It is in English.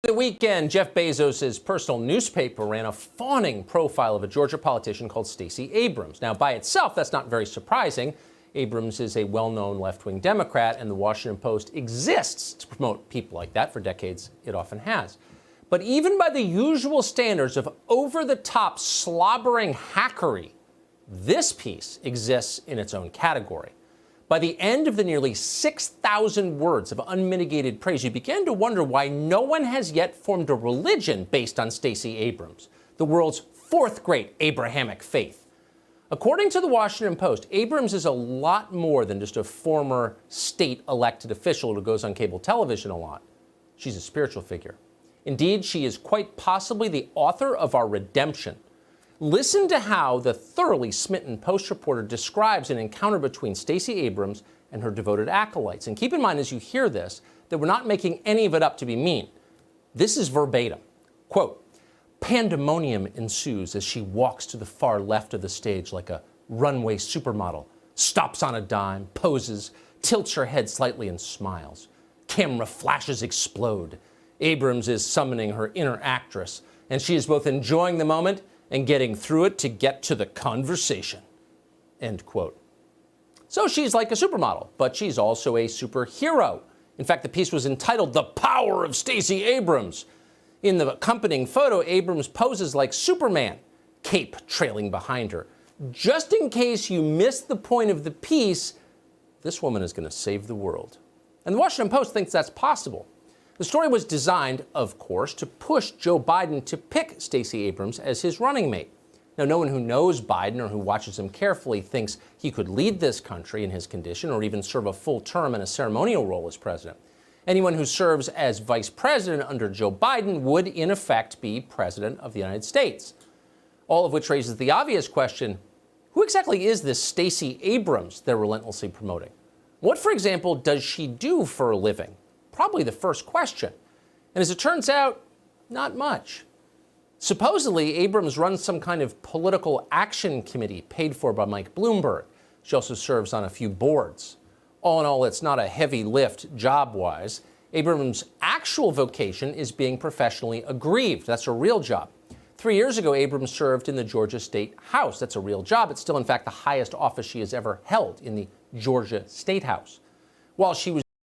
The weekend, Jeff Bezos' personal newspaper ran a fawning profile of a Georgia politician called Stacey Abrams. Now, by itself, that's not very surprising. Abrams is a well-known left-wing Democrat, and the Washington Post exists to promote people like that. For decades, it often has. But even by the usual standards of over-the-top slobbering hackery, this piece exists in its own category. By the end of the nearly 6,000 words of unmitigated praise, you begin to wonder why no one has yet formed a religion based on Stacey Abrams, the world's fourth great Abrahamic faith. According to the Washington Post, Abrams is a lot more than just a former state-elected official who goes on cable television a lot. She's a spiritual figure. Indeed, she is quite possibly the author of our redemption. Listen to how the thoroughly smitten Post reporter describes an encounter between Stacey Abrams and her devoted acolytes. And keep in mind as you hear this, that we're not making any of it up to be mean. This is verbatim. Quote, "Pandemonium ensues as she walks to the far left of the stage like a runway supermodel, stops on a dime, poses, tilts her head slightly and smiles. Camera flashes explode. Abrams is summoning her inner actress, and she is both enjoying the moment and getting through it to get to the conversation." End quote. So she's like a supermodel, but she's also a superhero. In fact, the piece was entitled "The Power of Stacey Abrams." In the accompanying photo, Abrams poses like Superman, cape trailing behind her. Just in case you missed the point of the piece, this woman is going to save the world. And the Washington Post thinks that's possible. The story was designed, of course, to push Joe Biden to pick Stacey Abrams as his running mate. Now, no one who knows Biden or who watches him carefully thinks he could lead this country in his condition or even serve a full term in a ceremonial role as president. Anyone who serves as vice president under Joe Biden would, in effect, be president of the United States. All of which raises the obvious question, who exactly is this Stacey Abrams they're relentlessly promoting? What, for example, does she do for a living? Probably the first question. And as it turns out, not much. Supposedly, Abrams runs some kind of political action committee paid for by Mike Bloomberg. She also serves on a few boards. All in all, it's not a heavy lift job-wise. Abrams' actual vocation is being professionally aggrieved. That's her real job. 3 years ago, Abrams served in the Georgia State House. That's a real job. It's still, in fact, the highest office she has ever held in the Georgia State House. While she was